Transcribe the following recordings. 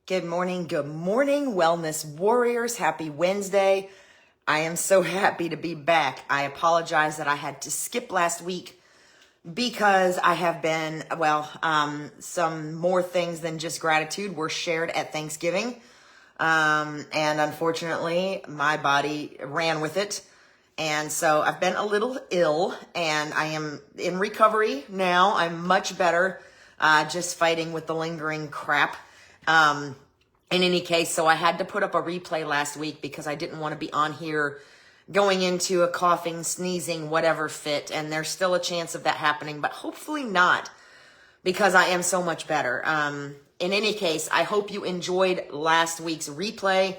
Good morning, wellness warriors. Happy Wednesday. I am so happy to be back. I apologize that I had to skip last week because I have been, some more things than just gratitude were shared at Thanksgiving. And unfortunately, my body ran with it. And so I've been a little ill and I am in recovery now. I'm much better, just fighting with the lingering crap. In any case, so I had to put up a replay last week because I didn't want to be on here going into a coughing, sneezing, whatever fit. And there's still a chance of that happening, but hopefully not because I am so much better. In any case, I hope you enjoyed last week's replay.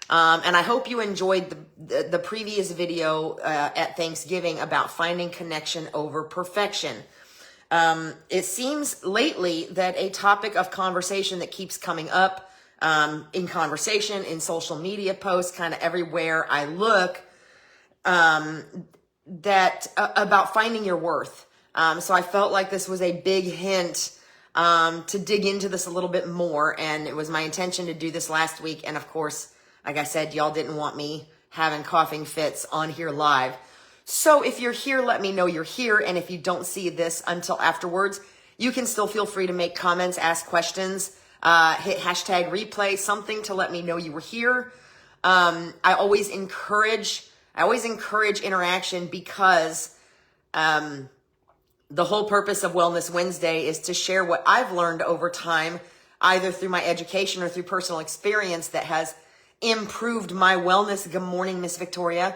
And I hope you enjoyed the previous video at Thanksgiving about finding connection over perfection. It seems lately that a topic of conversation that keeps coming up in conversation, in social media posts, kind of everywhere I look, that about finding your worth. So I felt like this was a big hint to dig into this a little bit more. And it was my intention to do this last week. And of course, like I said, y'all didn't want me having coughing fits on here live. So if you're here, let me know you're here. And if you don't see this until afterwards, you can still feel free to make comments, ask questions, hit hashtag replay, something to let me know you were here. I always encourage interaction because, the whole purpose of Wellness Wednesday is to share what I've learned over time, either through my education or through personal experience that has improved my wellness. Good morning, Miss Victoria.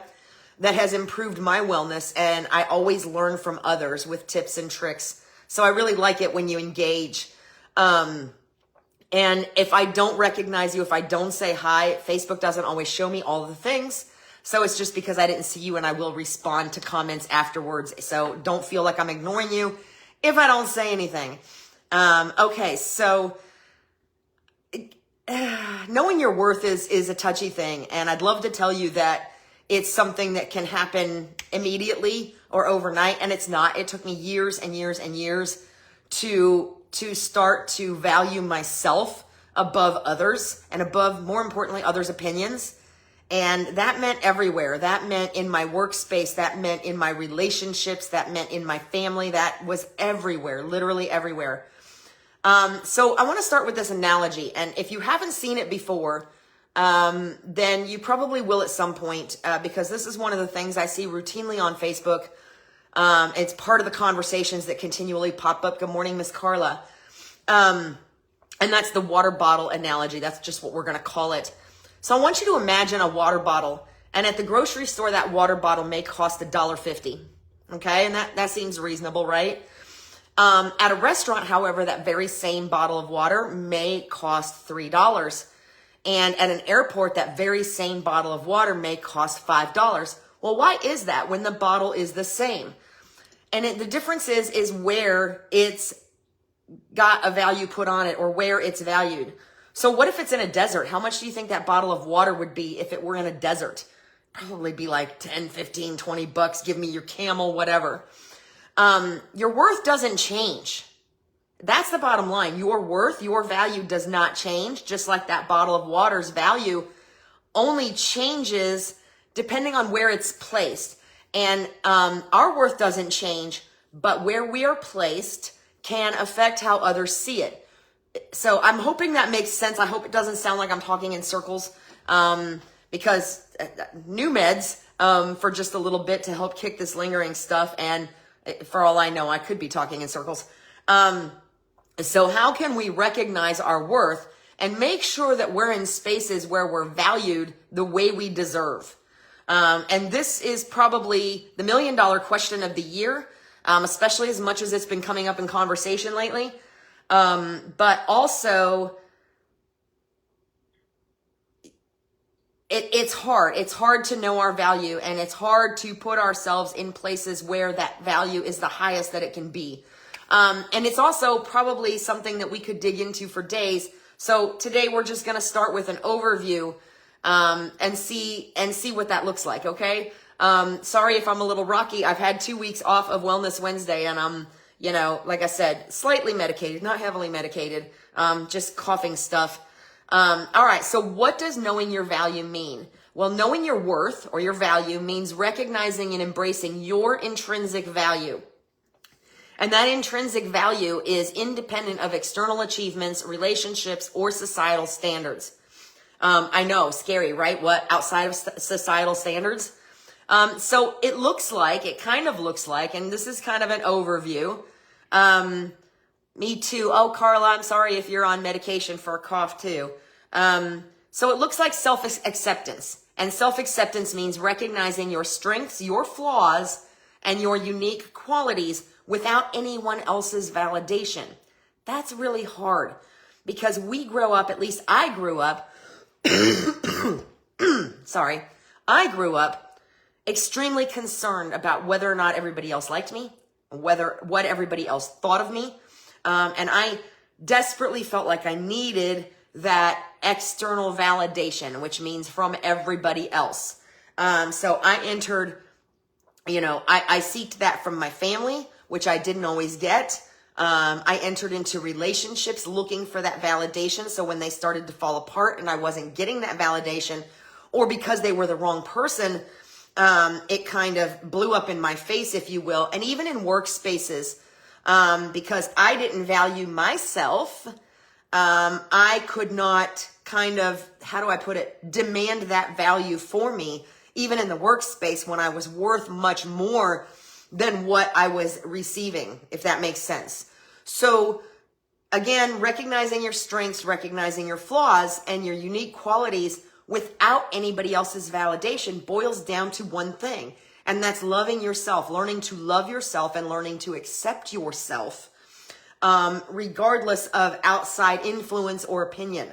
That has improved my wellness. And I always learn from others with tips and tricks. So I really like it when you engage. And if I don't recognize you, if I don't say hi, Facebook doesn't always show me all the things. So it's just because I didn't see you, and I will respond to comments afterwards. So don't feel like I'm ignoring you if I don't say anything. Okay, so knowing your worth is a touchy thing. And I'd love to tell you that it's something that can happen immediately or overnight. And it's not. It took me years and years and years to start to value myself above others and above, more importantly, others' opinions. And that meant everywhere. That meant in my workspace. That meant in my relationships. That meant in my family. That was everywhere, literally everywhere. So I want to start with this analogy. And if you haven't seen it before, then you probably will at some point, because this is one of the things I see routinely on Facebook. It's part of the conversations that continually pop up. Good morning, Miss Carla. And that's the water bottle analogy. That's just what we're going to call it. So I want you to imagine a water bottle. And at the grocery store, that water bottle may cost $1.50. Okay. And that seems reasonable, right? At a restaurant, however, that very same bottle of water may cost $3. And at an airport, that very same bottle of water may cost $5. Well, why is that when the bottle is the same? And the difference is where it's got a value put on it or where it's valued. So what if it's in a desert? How much do you think that bottle of water would be if it were in a desert? Probably be like 10, 15, 20 bucks. Give me your Camel, whatever. Your worth doesn't change. That's the bottom line. Your worth, your value does not change. Just like that bottle of water's value only changes depending on where it's placed. And our worth doesn't change, but where we are placed can affect how others see it. So I'm hoping that makes sense. I hope it doesn't sound like I'm talking in circles, because new meds for just a little bit to help kick this lingering stuff. And for all I know, I could be talking in circles. So how can we recognize our worth and make sure that we're in spaces where we're valued the way we deserve? And this is probably the $1 million question of the year, especially as much as it's been coming up in conversation lately. But also it's hard. It's hard to know our value, and it's hard to put ourselves in places where that value is the highest that it can be. And it's also probably something that we could dig into for days. So today we're just going to start with an overview, and see what that looks like. Okay. Sorry if I'm a little rocky. I've had 2 weeks off of Wellness Wednesday, and I'm, like I said, slightly medicated, not heavily medicated, just coughing stuff. All right, so what does knowing your value mean? Well, knowing your worth or your value means recognizing and embracing your intrinsic value. And that intrinsic value is independent of external achievements, relationships, or societal standards. I know, scary, right? What? Outside of societal standards? So it kind of looks like, and this is kind of an overview. Me too. Oh, Carla, I'm sorry if you're on medication for a cough too. So it looks like self-acceptance. And self-acceptance means recognizing your strengths, your flaws, and your unique qualities without anyone else's validation. That's really hard because we grow up, at least I grew up, I grew up extremely concerned about whether or not everybody else liked me, what everybody else thought of me. And I desperately felt like I needed that external validation, which means from everybody else. So I entered, I seeked that from my family, which I didn't always get. I entered into relationships looking for that validation. So when they started to fall apart and I wasn't getting that validation, or because they were the wrong person, it kind of blew up in my face, if you will. And even in workspaces, because I didn't value myself, I could not demand that value for me, even in the workspace when I was worth much more than what I was receiving, if that makes sense. So again, recognizing your strengths, recognizing your flaws and your unique qualities without anybody else's validation boils down to one thing, and that's loving yourself, learning to love yourself and learning to accept yourself, regardless of outside influence or opinion.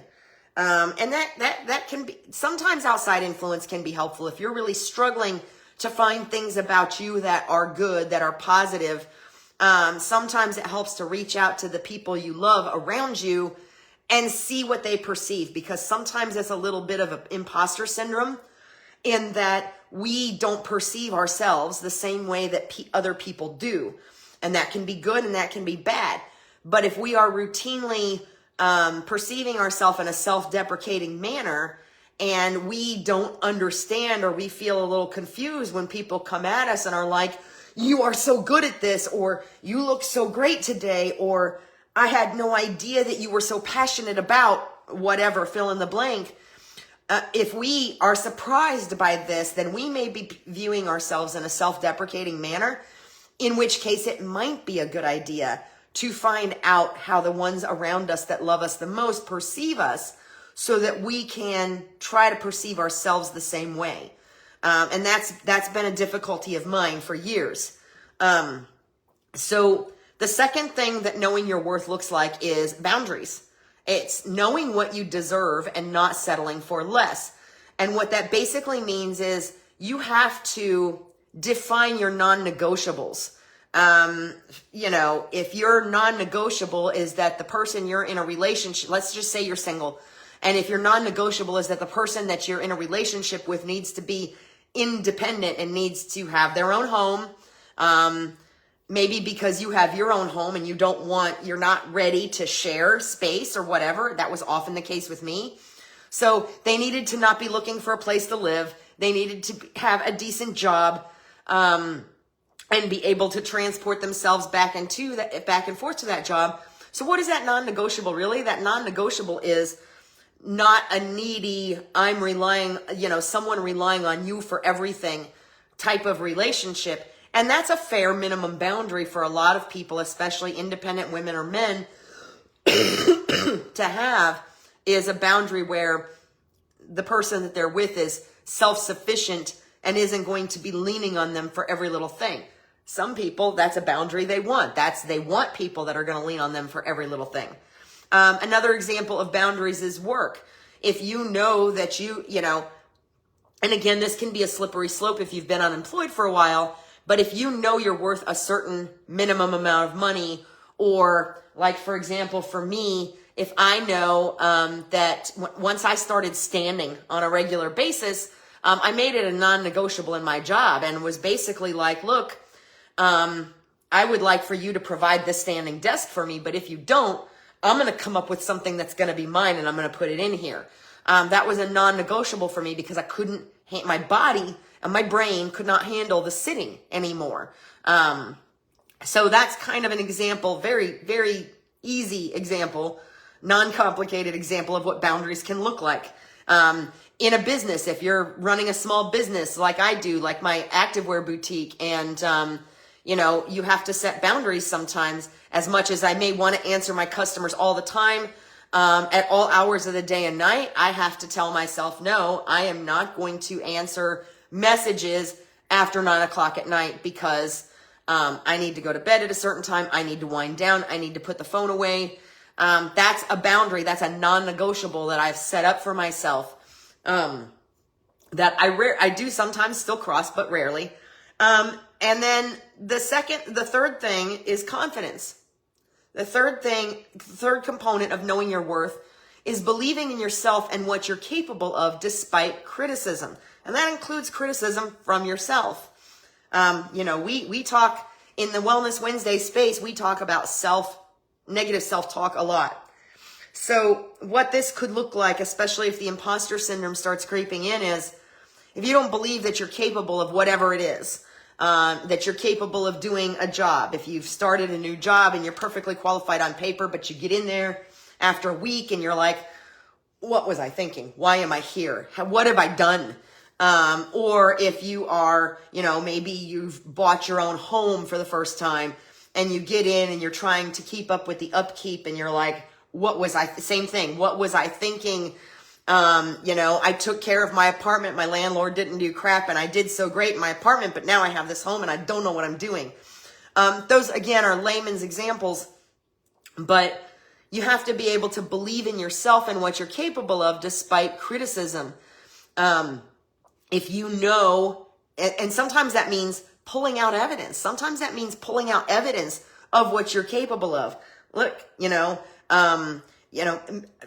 And that can be, sometimes outside influence can be helpful if you're really struggling to find things about you that are good, that are positive. Sometimes it helps to reach out to the people you love around you and see what they perceive, because sometimes it's a little bit of an imposter syndrome in that we don't perceive ourselves the same way that other people do. And that can be good and that can be bad. But if we are routinely perceiving ourselves in a self-deprecating manner, and we don't understand, or we feel a little confused when people come at us and are like, you are so good at this, or you look so great today, or I had no idea that you were so passionate about whatever, fill in the blank. If we are surprised by this, then we may be viewing ourselves in a self-deprecating manner, in which case it might be a good idea to find out how the ones around us that love us the most perceive us, so that we can try to perceive ourselves the same way. And that's been a difficulty of mine for years. So the second thing that knowing your worth looks like is boundaries. It's knowing what you deserve and not settling for less. And what that basically means is you have to define your non-negotiables. If your non-negotiable is that the person you're in a relationship, let's just say you're single, and if your non-negotiable is that the person that you're in a relationship with needs to be independent and needs to have their own home, maybe because you have your own home and you're not ready to share space or whatever. That was often the case with me. So they needed to not be looking for a place to live. They needed to have a decent job, and be able to transport themselves back and forth to that job. So what is that non-negotiable really? That non-negotiable is not a needy, someone relying on you for everything type of relationship. And that's a fair minimum boundary for a lot of people, especially independent women or men, to have, is a boundary where the person that they're with is self-sufficient and isn't going to be leaning on them for every little thing. Some people, that's a boundary they want. They want people that are going to lean on them for every little thing. Another example of boundaries is work. If you know that and again, this can be a slippery slope if you've been unemployed for a while, but if you know you're worth a certain minimum amount of money, or like, for example, for me, if I know that once I started standing on a regular basis, I made it a non-negotiable in my job and was basically like, look, I would like for you to provide this standing desk for me, but if you don't, I'm going to come up with something that's going to be mine and I'm going to put it in here. That was a non-negotiable for me because I couldn't, my body and my brain could not handle the sitting anymore. So that's kind of an example, very, very easy example, non-complicated example of what boundaries can look like. In a business, if you're running a small business like I do, like my activewear boutique, and, you have to set boundaries sometimes. As much as I may want to answer my customers all the time, at all hours of the day and night, I have to tell myself, no, I am not going to answer messages after 9 o'clock at night because I need to go to bed at a certain time. I need to wind down. I need to put the phone away. That's a boundary. That's a non-negotiable that I've set up for myself. That I do sometimes still cross, but rarely. And then the third thing is confidence. The third component of knowing your worth is believing in yourself and what you're capable of despite criticism. And that includes criticism from yourself. We talk in the Wellness Wednesday space, we talk about negative self-talk a lot. So what this could look like, especially if the imposter syndrome starts creeping in, is if you don't believe that you're capable of whatever it is, that you're capable of doing a job. If you've started a new job and you're perfectly qualified on paper, but you get in there after a week and you're like, what was I thinking? Why am I here? What have I done? Or if you are, maybe you've bought your own home for the first time and you get in and you're trying to keep up with the upkeep and you're like, same thing. What was I thinking? I took care of my apartment. My landlord didn't do crap and I did so great in my apartment, but now I have this home and I don't know what I'm doing. Those again are layman's examples, but you have to be able to believe in yourself and what you're capable of despite criticism. If you know, and sometimes that means pulling out evidence. Sometimes that means pulling out evidence of what you're capable of. Look,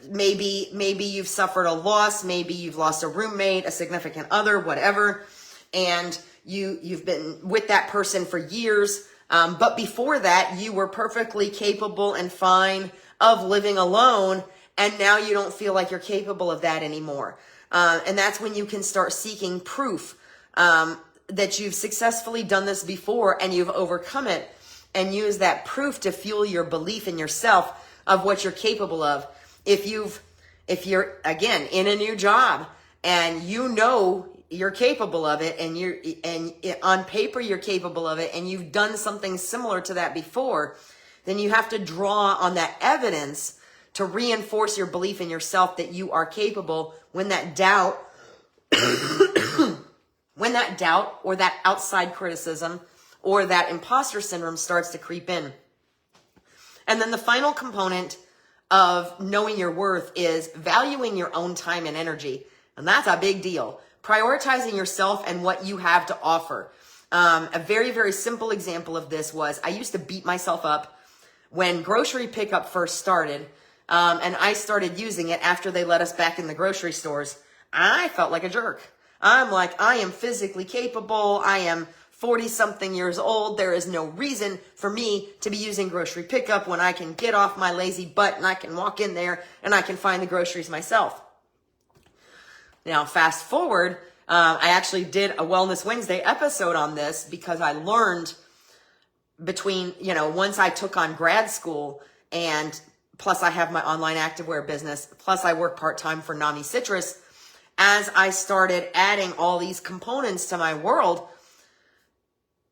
maybe you've suffered a loss, maybe you've lost a roommate, a significant other, whatever, and you've been with that person for years, but before that, you were perfectly capable and fine of living alone, and now you don't feel like you're capable of that anymore. And that's when you can start seeking proof that you've successfully done this before and you've overcome it, and use that proof to fuel your belief in yourself of what you're capable of. If you're again in a new job and you're capable of it and on paper you're capable of it and you've done something similar to that before, then you have to draw on that evidence to reinforce your belief in yourself that you are capable when that doubt or that outside criticism or that imposter syndrome starts to creep in. And then the final component of knowing your worth is valuing your own time and energy. And that's a big deal. Prioritizing yourself and what you have to offer. A very, very simple example of this was I used to beat myself up when grocery pickup first started. And I started using it after they let us back in the grocery stores. I felt like a jerk. I'm like, I am physically capable. I am 40-something years old. There is no reason for me to be using grocery pickup when I can get off my lazy butt and I can walk in there and I can find the groceries myself. Now, fast forward, I actually did a Wellness Wednesday episode on this because I learned once I took on grad school and plus I have my online activewear business, plus I work part-time for NAMI Citrus. As I started adding all these components to my world,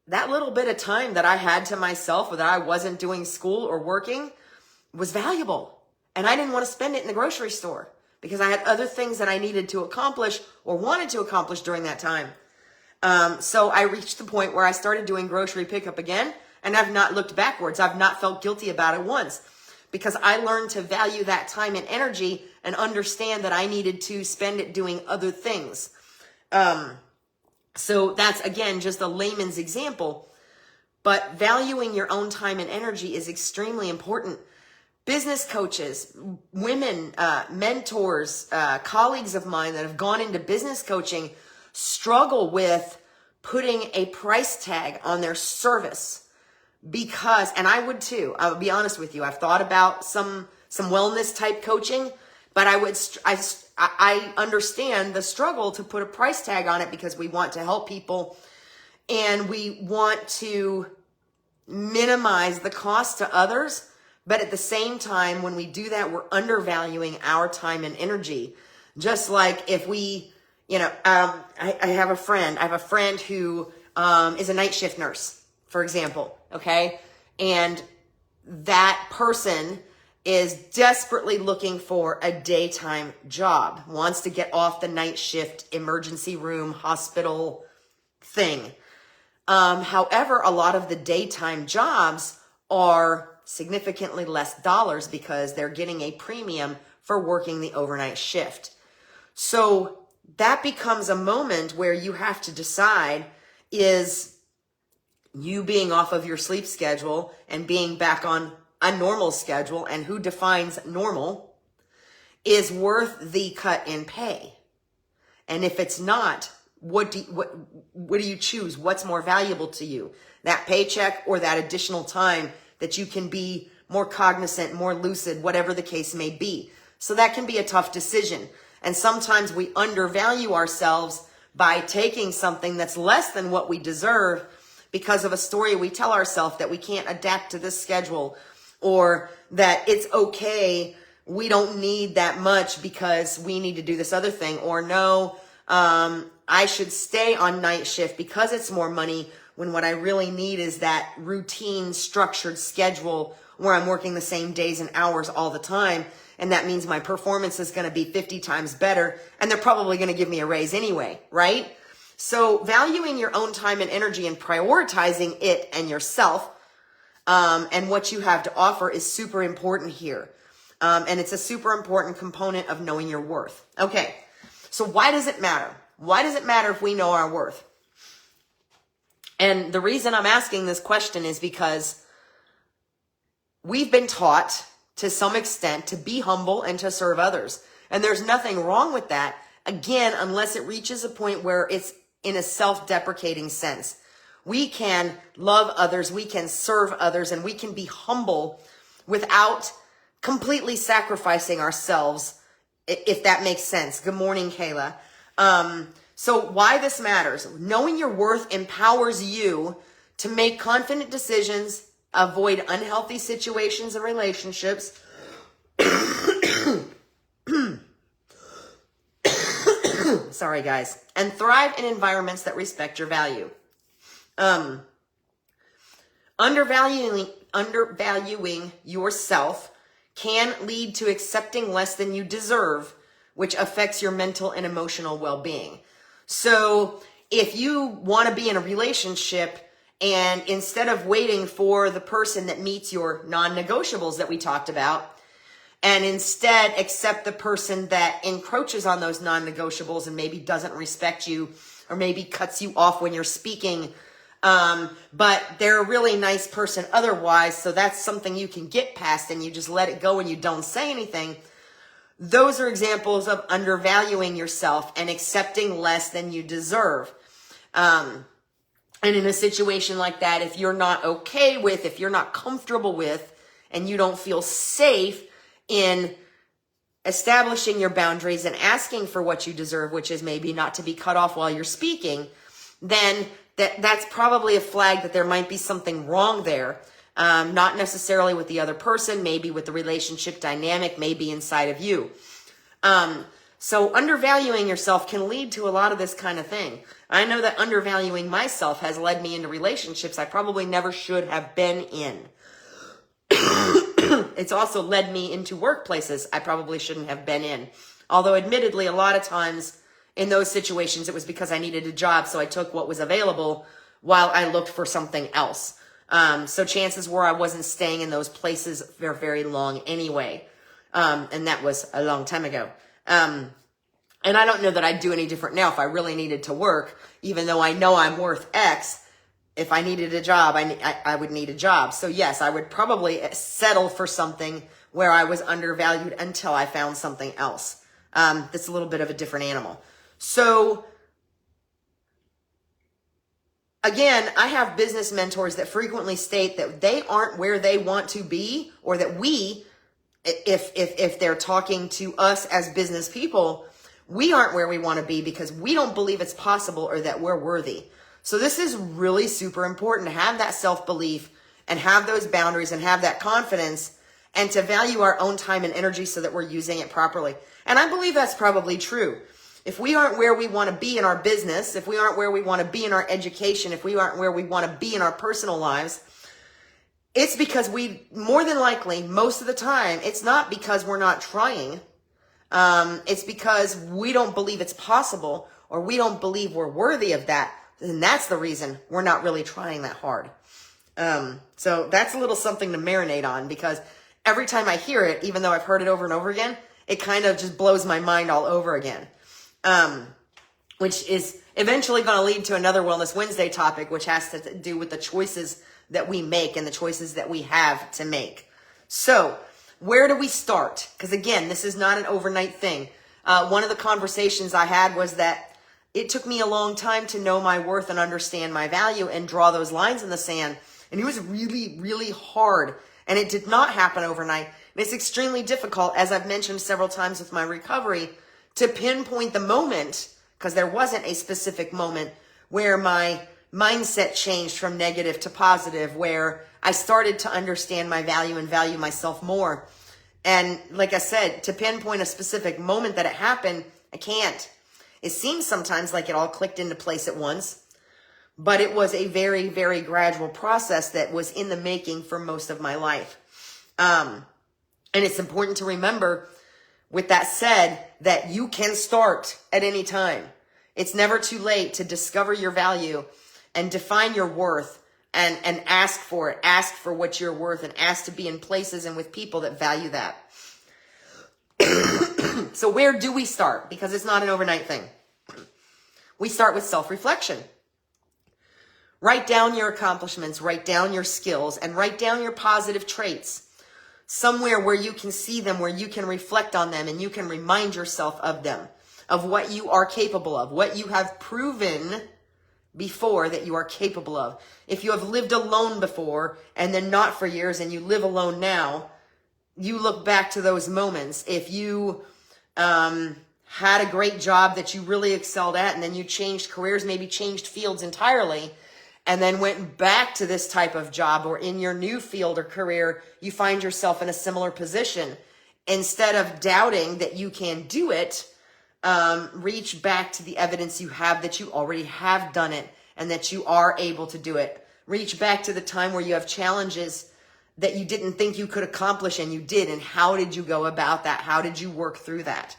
that little bit of time that I had to myself or that I wasn't doing school or working was valuable. And I didn't want to spend it in the grocery store because I had other things that I needed to accomplish or wanted to accomplish during that time. So I reached the point where I started doing grocery pickup again, and I've not looked backwards. I've not felt guilty about it once because I learned to value that time and energy and understand that I needed to spend it doing other things. So that's, again, just a layman's example, but valuing your own time and energy is extremely important. Business coaches, women, mentors, colleagues of mine that have gone into business coaching struggle with putting a price tag on their service because, and I would too, I'll be honest with you, I've thought about some some wellness type coaching, but I understand the struggle to put a price tag on it because we want to help people and we want to minimize the cost to others. But at the same time, when we do that, we're undervaluing our time and energy. Just like if we, I have a friend who is a night shift nurse, for example, okay? And that person is desperately looking for a daytime job, wants to get off the night shift emergency room hospital thing. However, a lot of the daytime jobs are significantly less dollars because they're getting a premium for working the overnight shift. So that becomes a moment where you have to decide, is you being off of your sleep schedule and being back on a normal schedule, and who defines normal, is worth the cut in pay? And if it's not, what do you choose? What's more valuable to you? That paycheck or that additional time that you can be more cognizant, more lucid, whatever the case may be? So that can be a tough decision. And sometimes we undervalue ourselves by taking something that's less than what we deserve because of a story we tell ourselves that we can't adapt to this schedule, or that it's okay, we don't need that much because we need to do this other thing, or no, I should stay on night shift because it's more money, when what I really need is that routine, structured schedule where I'm working the same days and hours all the time. And that means my performance is going to be 50 times better, and they're probably going to give me a raise anyway, right? So valuing your own time and energy and prioritizing it and yourself and what you have to offer is super important here. And it's a super important component of knowing your worth. Okay, so why does it matter? Why does it matter if we know our worth? And the reason I'm asking this question is because we've been taught to some extent to be humble and to serve others. And there's nothing wrong with that, again, unless it reaches a point where it's in a self-deprecating sense. We can love others, we can serve others, and we can be humble without completely sacrificing ourselves, if that makes sense. Good morning, Kayla. So why this matters: knowing your worth empowers you to make confident decisions, avoid unhealthy situations and relationships, sorry guys, and thrive in environments that respect your value. Undervaluing yourself can lead to accepting less than you deserve, which affects your mental and emotional well-being. So if you want to be in a relationship, and instead of waiting for the person that meets your non-negotiables that we talked about, and instead accept the person that encroaches on those non-negotiables and maybe doesn't respect you, or maybe cuts you off when you're speaking, but they're a really nice person otherwise, so that's something you can get past and you just let it go and you don't say anything. Those are examples of undervaluing yourself and accepting less than you deserve. And in a situation like that, if you're not okay with, if you're not comfortable with, and you don't feel safe in establishing your boundaries and asking for what you deserve, which is maybe not to be cut off while you're speaking, then that's probably a flag that there might be something wrong there. Not necessarily with the other person, maybe with the relationship dynamic, maybe inside of you. So undervaluing yourself can lead to a lot of this kind of thing. I know that undervaluing myself has led me into relationships I probably never should have been in. It's also led me into workplaces I probably shouldn't have been in. Although admittedly, a lot of times in those situations, it was because I needed a job, so I took what was available while I looked for something else. So chances were I wasn't staying in those places for very long anyway. And that was a long time ago. And I don't know that I'd do any different now if I really needed to work, even though I know I'm worth X. If I needed a job, I would need a job. So yes, I would probably settle for something where I was undervalued until I found something else. That's a little bit of a different animal. So again, I have business mentors that frequently state that they aren't where they want to be, or that we if they're talking to us as business people, we aren't where we want to be because we don't believe it's possible or that we're worthy. So this is really super important to have that self-belief and have those boundaries and have that confidence and to value our own time and energy so that we're using it properly. And I believe that's probably true. If we aren't where we want to be in our business, if we aren't where we want to be in our education, if we aren't where we want to be in our personal lives, it's because we, more than likely, most of the time, it's not because we're not trying. It's because we don't believe it's possible or we don't believe we're worthy of that. And that's the reason we're not really trying that hard. So that's a little something to marinate on because every time I hear it, even though I've heard it over and over again, it kind of just blows my mind all over again. Which is eventually going to lead to another Wellness Wednesday topic, which has to do with the choices that we make and the choices that we have to make. So where do we start? Because again, this is not an overnight thing. One of the conversations I had was that it took me a long time to know my worth and understand my value and draw those lines in the sand. And it was really, really hard. And it did not happen overnight. And it's extremely difficult, as I've mentioned several times with my recovery, to pinpoint the moment, because there wasn't a specific moment where my mindset changed from negative to positive, where I started to understand my value and value myself more. And like I said, to pinpoint a specific moment that it happened, I can't. It seems sometimes like it all clicked into place at once, but it was a very, very gradual process that was in the making for most of my life. And it's important to remember, with that said, that you can start at any time. It's never too late to discover your value and define your worth and ask for it. Ask for what you're worth and ask to be in places and with people that value that. So where do we start? Because it's not an overnight thing. We start with self-reflection. Write down your accomplishments, write down your skills, and write down your positive traits. Somewhere where you can see them, where you can reflect on them, and you can remind yourself of them, of what you are capable of, what you have proven before that you are capable of. If you have lived alone before and then not for years and you live alone now, you look back to those moments. If you had a great job that you really excelled at and then you changed careers, maybe changed fields entirely, and then went back to this type of job, or in your new field or career, you find yourself in a similar position. Instead of doubting that you can do it, reach back to the evidence you have that you already have done it and that you are able to do it. Reach back to the time where you have challenges that you didn't think you could accomplish and you did. And how did you go about that? How did you work through that?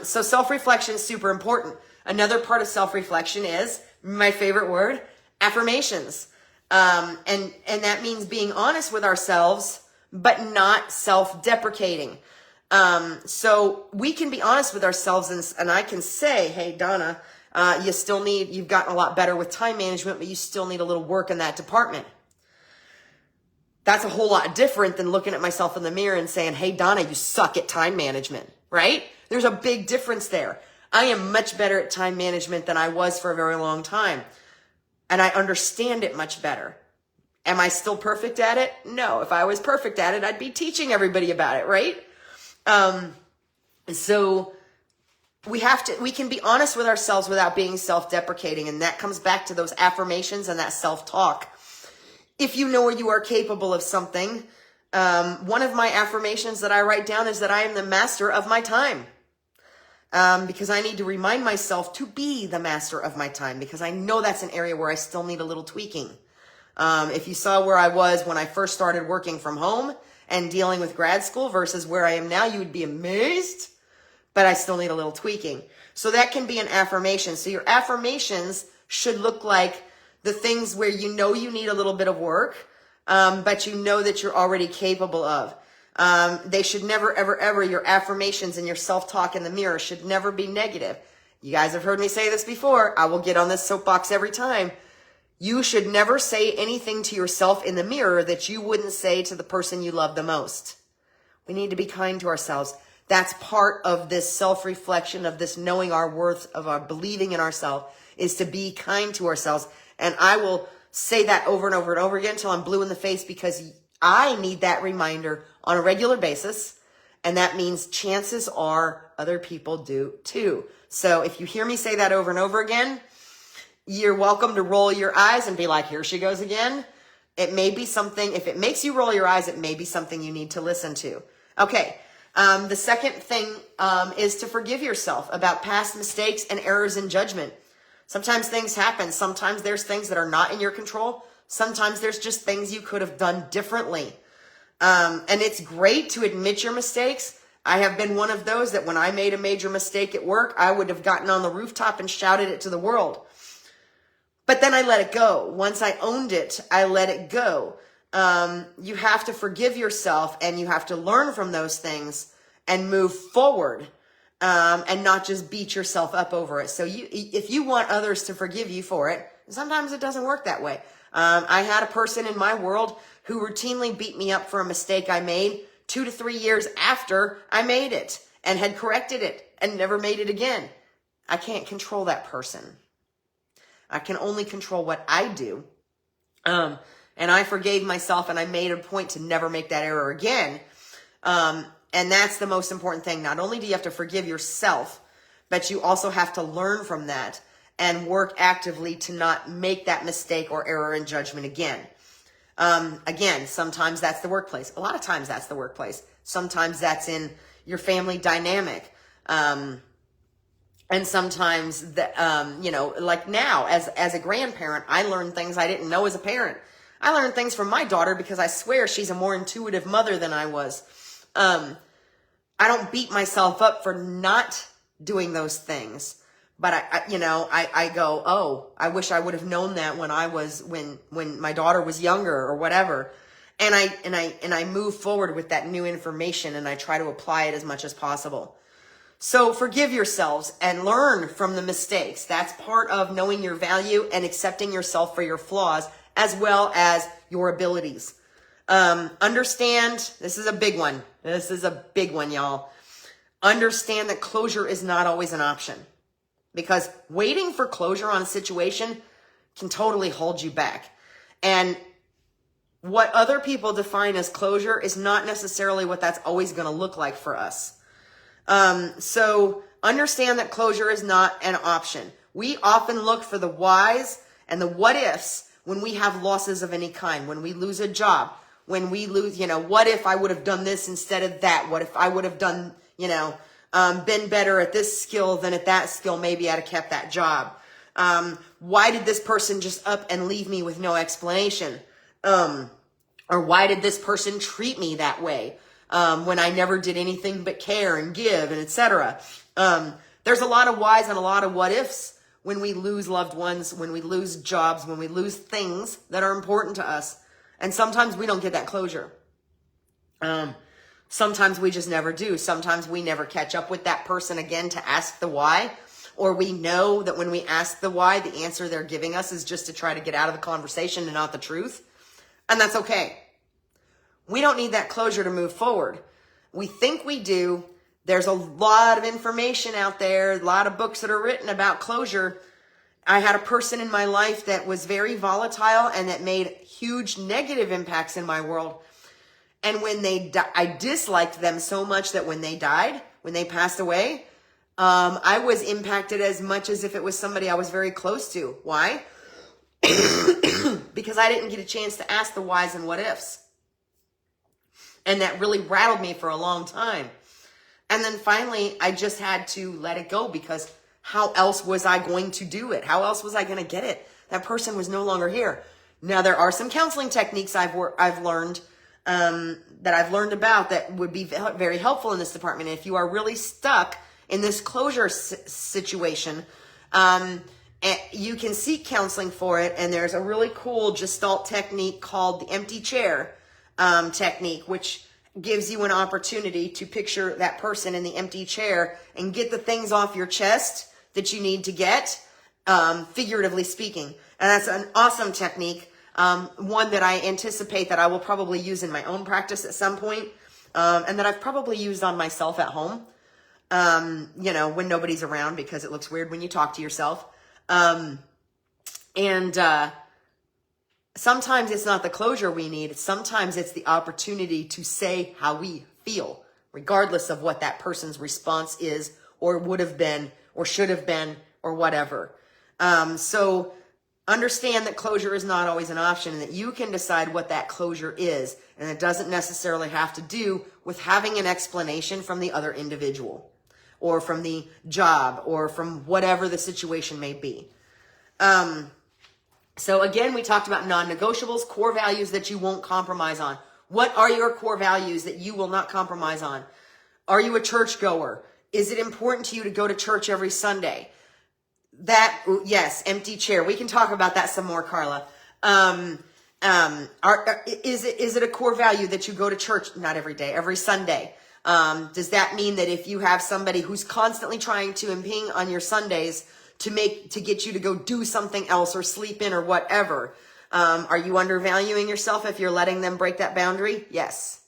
So self-reflection is super important. Another part of self-reflection is my favorite word, affirmations. And that means being honest with ourselves, but not self-deprecating. So we can be honest with ourselves and I can say, hey, Donna, you've gotten a lot better with time management, but you still need a little work in that department. That's a whole lot different than looking at myself in the mirror and saying, hey, Donna, you suck at time management, right? There's a big difference there. I am much better at time management than I was for a very long time. And I understand it much better. Am I still perfect at it? No. If I was perfect at it, I'd be teaching everybody about it, right? So we can be honest with ourselves without being self-deprecating. And that comes back to those affirmations and that self-talk. If you know you are capable of something, one of my affirmations that I write down is that I am the master of my time. Because I need to remind myself to be the master of my time, because I know that's an area where I still need a little tweaking. If you saw where I was when I first started working from home and dealing with grad school versus where I am now, you would be amazed, but I still need a little tweaking. So that can be an affirmation. So your affirmations should look like the things where you know you need a little bit of work, but you know that you're already capable of. They should never, ever, ever, your affirmations and your self-talk in the mirror should never be negative. You guys have heard me say this before. I will get on this soapbox every time. You should never say anything to yourself in the mirror that you wouldn't say to the person you love the most. We need to be kind to ourselves. That's part of this self-reflection, of this knowing our worth, of our believing in ourselves, is to be kind to ourselves. And I will say that over and over and over again until I'm blue in the face, because I need that reminder on a regular basis. And that means chances are other people do too. So if you hear me say that over and over again, you're welcome to roll your eyes and be like, here she goes again. It may be something, if it makes you roll your eyes, it may be something you need to listen to. Okay. The second thing is to forgive yourself about past mistakes and errors in judgment. Sometimes things happen. Sometimes there's things that are not in your control. Sometimes there's just things you could have done differently. And it's great to admit your mistakes. I have been one of those that when I made a major mistake at work, I would have gotten on the rooftop and shouted it to the world. But then I let it go. Once I owned it, I let it go. You have to forgive yourself and you have to learn from those things and move forward, and not just beat yourself up over it. So if you want others to forgive you for it, sometimes it doesn't work that way. I had a person in my world who routinely beat me up for a mistake I made 2 to 3 years after I made it and had corrected it and never made it again. I can't control that person. I can only control what I do. And I forgave myself and I made a point to never make that error again. And that's the most important thing. Not only do you have to forgive yourself, but you also have to learn from that and work actively to not make that mistake or error in judgment again. Again, sometimes that's the workplace. A lot of times that's the workplace. Sometimes that's in your family dynamic. And sometimes like now as a grandparent, I learned things I didn't know as a parent. I learned things from my daughter because I swear she's a more intuitive mother than I was. I don't beat myself up for not doing those things, but I go, oh, I wish I would have known that when my daughter was younger or whatever. And I move forward with that new information and I try to apply it as much as possible. So forgive yourselves and learn from the mistakes. That's part of knowing your value and accepting yourself for your flaws as well as your abilities. Understand, this is a big one. This is a big one, y'all. Understand that closure is not always an option because waiting for closure on a situation can totally hold you back. And what other people define as closure is not necessarily what that's always going to look like for us. So understand that closure is not an option. We often look for the whys and the what ifs when we have losses of any kind, when we lose a job, when we lose, what if I would have done this instead of that? What if I would have done, been better at this skill than at that skill? Maybe I'd have kept that job. Why did this person just up and leave me with no explanation? Or why did this person treat me that way? When I never did anything but care and give and etc. There's a lot of whys and a lot of what ifs when we lose loved ones, when we lose jobs, when we lose things that are important to us. And sometimes we don't get that closure. Sometimes we just never do. Sometimes we never catch up with that person again to ask the why. Or we know that when we ask the why, the answer they're giving us is just to try to get out of the conversation and not the truth. And that's okay. We don't need that closure to move forward. We think we do. There's a lot of information out there, a lot of books that are written about closure. I had a person in my life that was very volatile and that made huge negative impacts in my world. And when I disliked them so much that when they died, when they passed away, I was impacted as much as if it was somebody I was very close to. Why? Because I didn't get a chance to ask the whys and what ifs. And that really rattled me for a long time. And then finally, I just had to let it go because how else was I going to do it? How else was I going to get it? That person was no longer here. Now, there are some counseling techniques I've learned, that I've learned about that would be very helpful in this department. If you are really stuck in this closure situation, you can seek counseling for it. And there's a really cool Gestalt technique called the empty chair technique, which gives you an opportunity to picture that person in the empty chair and get the things off your chest that you need to get, figuratively speaking. And that's an awesome technique, one that I anticipate that I will probably use in my own practice at some point, and that I've probably used on myself at home, when nobody's around because it looks weird when you talk to yourself. sometimes it's not the closure we need. Sometimes it's the opportunity to say how we feel, regardless of what that person's response is or would have been or should have been or whatever. So understand that closure is not always an option and that you can decide what that closure is. And it doesn't necessarily have to do with having an explanation from the other individual or from the job or from whatever the situation may be. So again, we talked about non-negotiables, core values that you won't compromise on. What are your core values that you will not compromise on? Are you a churchgoer? Is it important to you to go to church every Sunday? Yes, empty chair. We can talk about that some more, Carla. Is it a core value that you go to church, not every day, every Sunday? Does that mean that if you have somebody who's constantly trying to imping on your Sundays to get you to go do something else or sleep in or whatever, are you undervaluing yourself if you're letting them break that boundary? Yes.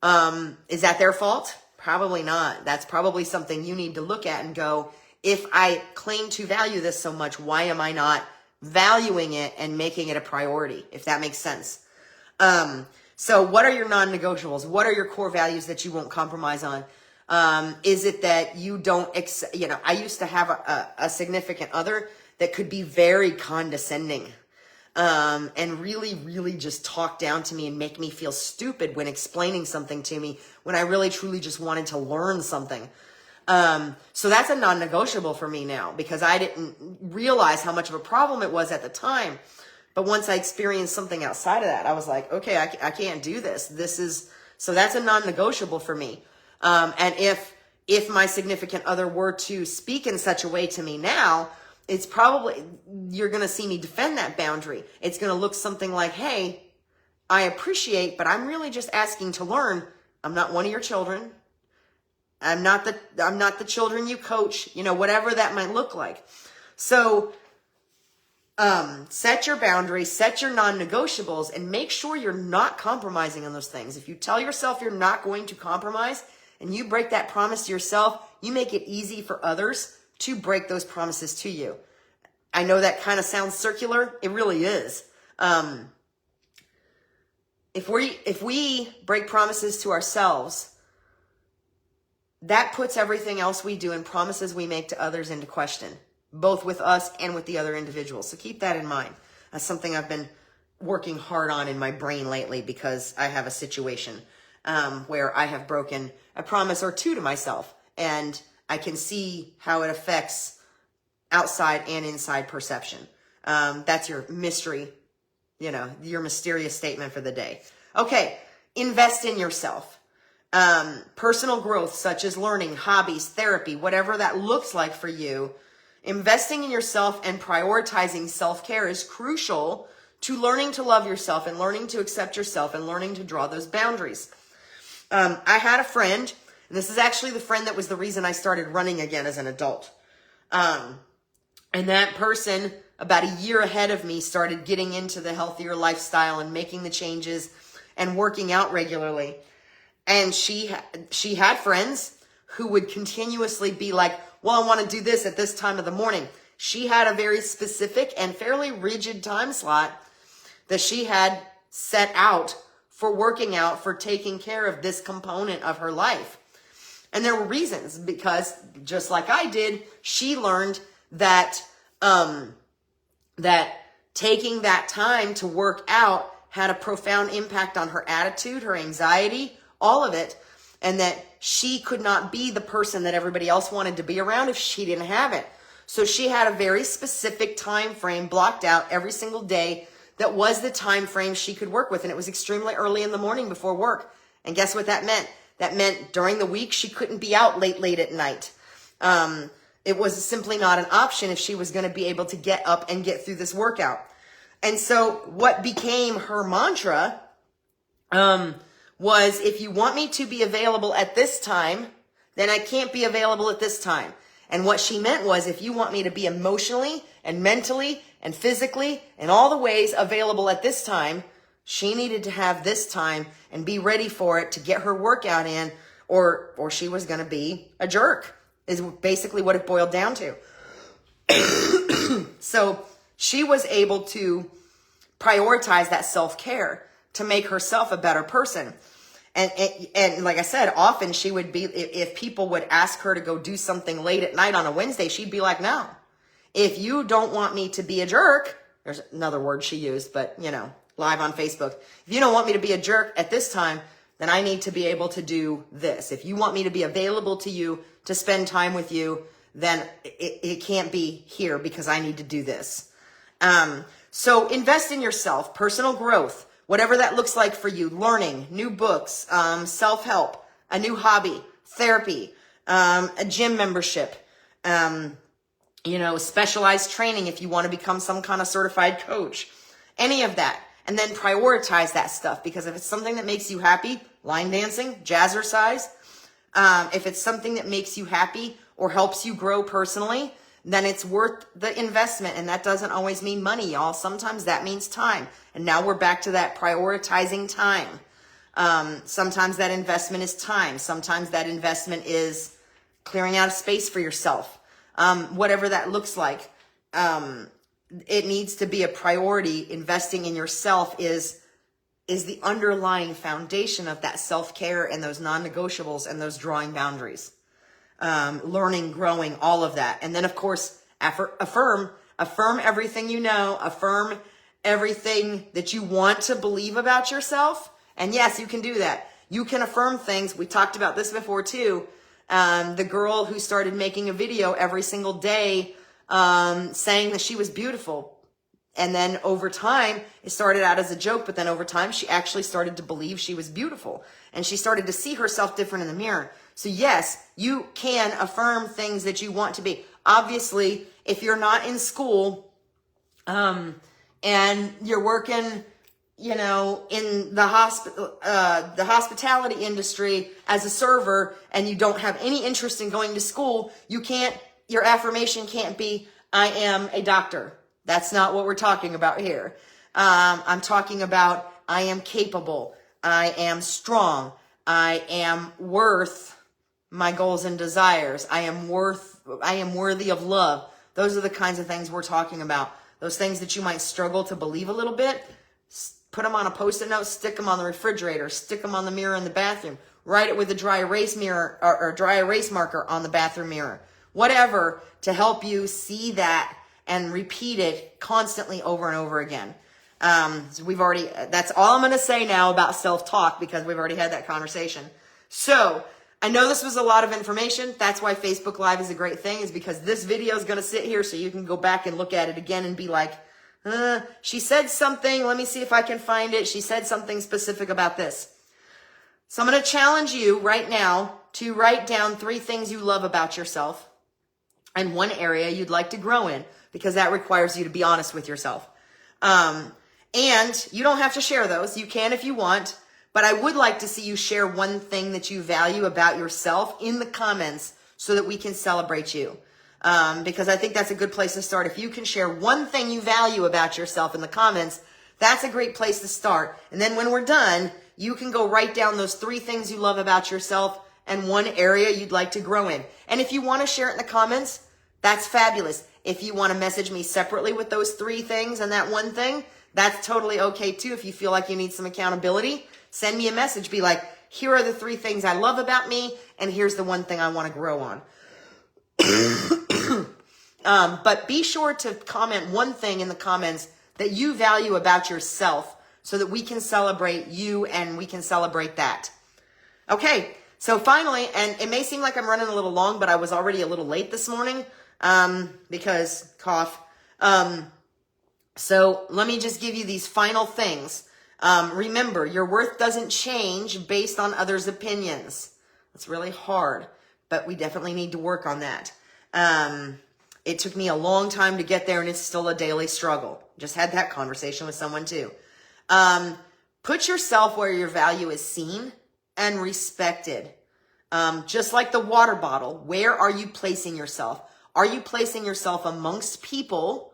Is that their fault? Probably not. That's probably something you need to look at and go, if I claim to value this so much, why am I not valuing it and making it a priority, if that makes sense? So what are your non-negotiables? What are your core values that you won't compromise on? Is it that you don't, I used to have a significant other that could be very condescending, and really, really just talk down to me and make me feel stupid when explaining something to me when I really, truly just wanted to learn something. So that's a non-negotiable for me now because I didn't realize how much of a problem it was at the time. But once I experienced something outside of that, I was like, okay, I can't do this. So that's a non-negotiable for me. And if my significant other were to speak in such a way to me now, it's probably, you're going to see me defend that boundary. It's going to look something like, hey, I appreciate, but I'm really just asking to learn. I'm not one of your children. I'm not the children you coach, whatever that might look like. So, set your boundaries, set your non-negotiables, and make sure you're not compromising on those things. If you tell yourself you're not going to compromise and you break that promise to yourself, you make it easy for others to break those promises to you. I know that kind of sounds circular. It really is. If we break promises to ourselves, that puts everything else we do and promises we make to others into question, both with us and with the other individuals. So keep that in mind. That's something I've been working hard on in my brain lately because I have a situation where I have broken a promise or two to myself, and I can see how it affects outside and inside perception. That's your mystery, your mysterious statement for the day. Okay, invest in yourself. Personal growth, such as learning, hobbies, therapy, whatever that looks like for you. Investing in yourself and prioritizing self-care is crucial to learning to love yourself and learning to accept yourself and learning to draw those boundaries. I had a friend, and this is actually the friend that was the reason I started running again as an adult. And that person, about a year ahead of me, started getting into the healthier lifestyle and making the changes and working out regularly. And she had friends who would continuously be like, well, I want to do this at this time of the morning. She had a very specific and fairly rigid time slot that she had set out for working out, for taking care of this component of her life. And there were reasons, because just like I did, she learned that, that taking that time to work out had a profound impact on her attitude, her anxiety, all of it, and that she could not be the person that everybody else wanted to be around if she didn't have it. So she had a very specific time frame blocked out every single day that was the time frame she could work with, and it was extremely early in the morning before work. And guess what that meant? That meant during the week she couldn't be out late at night. It was simply not an option if she was going to be able to get up and get through this workout. And so what became her mantra was, if you want me to be available at this time, then I can't be available at this time. And what she meant was, if you want me to be emotionally and mentally and physically and all the ways available at this time, she needed to have this time and be ready for it to get her workout in, or she was going to be a jerk, is basically what it boiled down to. So she was able to prioritize that self-care to make herself a better person. And like I said, often she would be, if people would ask her to go do something late at night on a Wednesday, she'd be like, no, if you don't want me to be a jerk, there's another word she used, but you know, live on Facebook. If you don't want me to be a jerk at this time, then I need to be able to do this. If you want me to be available to you, to spend time with you, then it can't be here because I need to do this. So invest in yourself, personal growth, whatever that looks like for you, learning, new books, self-help, a new hobby, therapy, a gym membership, you know, specialized training if you want to become some kind of certified coach, any of that. And then prioritize that stuff, because if it's something that makes you happy, line dancing, jazzercise, if it's something that makes you happy or helps you grow personally, then it's worth the investment. And that doesn't always mean money, y'all. Sometimes that means time. And now we're back to that prioritizing time. Sometimes that investment is time. Sometimes that investment is clearing out a space for yourself. Whatever that looks like. It needs to be a priority. Investing in yourself is the underlying foundation of that self-care and those non-negotiables and those drawing boundaries. Learning, growing, all of that. And then of course, affirm everything you know, affirm everything that you want to believe about yourself. And yes, you can do that. You can affirm things. We talked about this before too. The girl who started making a video every single day, saying that she was beautiful. And then over time, it started out as a joke, but then over time, she actually started to believe she was beautiful. And she started to see herself different in the mirror. So yes, you can affirm things that you want to be. Obviously, if you're not in school, and you're working, you know, in the hospitality industry as a server, and you don't have any interest in going to school, your affirmation can't be, I am a doctor. That's not what we're talking about here. I'm talking about, I am capable. I am strong. I am worth my goals and desires. I am worthy of love. Those are the kinds of things we're talking about. Those things that you might struggle to believe a little bit, put them on a Post-it note, stick them on the refrigerator, stick them on the mirror in the bathroom, write it with a dry erase mirror or dry erase marker on the bathroom mirror. Whatever, to help you see that and repeat it constantly over and over again. So that's all I'm going to say now about self-talk, because we've already had that conversation. So I know this was a lot of information. That's why Facebook Live is a great thing, is because this video is going to sit here so you can go back and look at it again and be like, she said something. Let me see if I can find it. She said something specific about this. So I'm going to challenge you right now to write down 3 things you love about yourself and 1 area you'd like to grow in, because that requires you to be honest with yourself. And you don't have to share those. You can if you want, but I would like to see you share 1 thing that you value about yourself in the comments so that we can celebrate you. Because I think that's a good place to start. If you can share 1 thing you value about yourself in the comments, that's a great place to start. And then when we're done, you can go write down those 3 things you love about yourself and 1 area you'd like to grow in. And if you want to share it in the comments, that's fabulous. If you want to message me separately with those 3 things and that 1 thing, that's totally okay too. If you feel like you need some accountability, send me a message. Be like, here are the 3 things I love about me, and here's the 1 thing I want to grow on. But be sure to comment 1 thing in the comments that you value about yourself so that we can celebrate you and we can celebrate that. Okay, so finally, and it may seem like I'm running a little long, but I was already a little late this morning because cough. So let me just give you these final things. Remember, your worth doesn't change based on others' opinions. It's really hard, but we definitely need to work on that. It took me a long time to get there, and it's still a daily struggle. Just had that conversation with someone too. Put yourself where your value is seen and respected. Just like the water bottle, where are you placing yourself? Are you placing yourself amongst people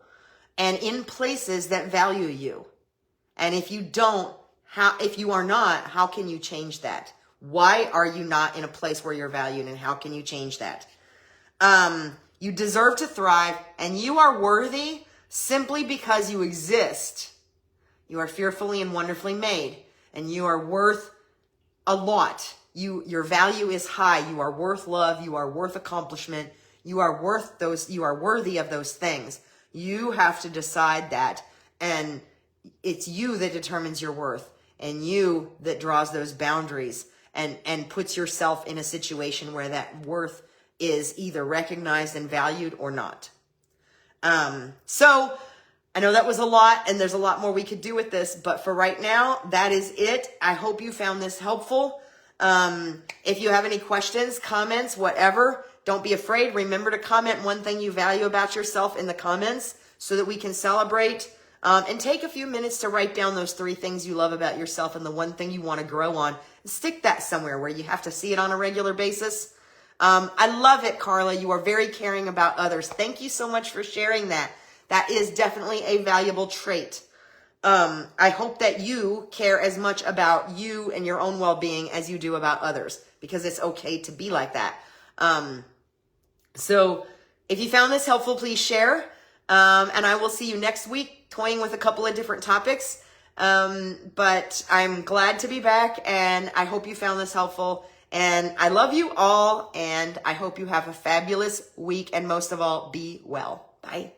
and in places that value you? And if you don't, if you are not, how can you change that? Why are you not in a place where you're valued, and how can you change that? You deserve to thrive, and you are worthy simply because you exist. You are fearfully and wonderfully made, and you are worth a lot. Your value is high. You are worth love. You are worth accomplishment. You are worth those. You are worthy of those things. You have to decide that, and it's you that determines your worth, and you that draws those boundaries and puts yourself in a situation where that worth is either recognized and valued or not. So I know that was a lot, and there's a lot more we could do with this, but for right now, that is it. I hope you found this helpful. If you have any questions, comments, whatever, don't be afraid. Remember to comment one thing you value about yourself in the comments so that we can celebrate. And take a few minutes to write down those 3 things you love about yourself and the one thing you want to grow on. Stick that somewhere where you have to see it on a regular basis. I love it, Carla. You are very caring about others. Thank you so much for sharing that. That is definitely a valuable trait. I hope that you care as much about you and your own well-being as you do about others, because it's okay to be like that. So if you found this helpful, please share. And I will see you next week, toying with a couple of different topics. But I'm glad to be back, and I hope you found this helpful. And I love you all, and I hope you have a fabulous week, and most of all, be well. Bye.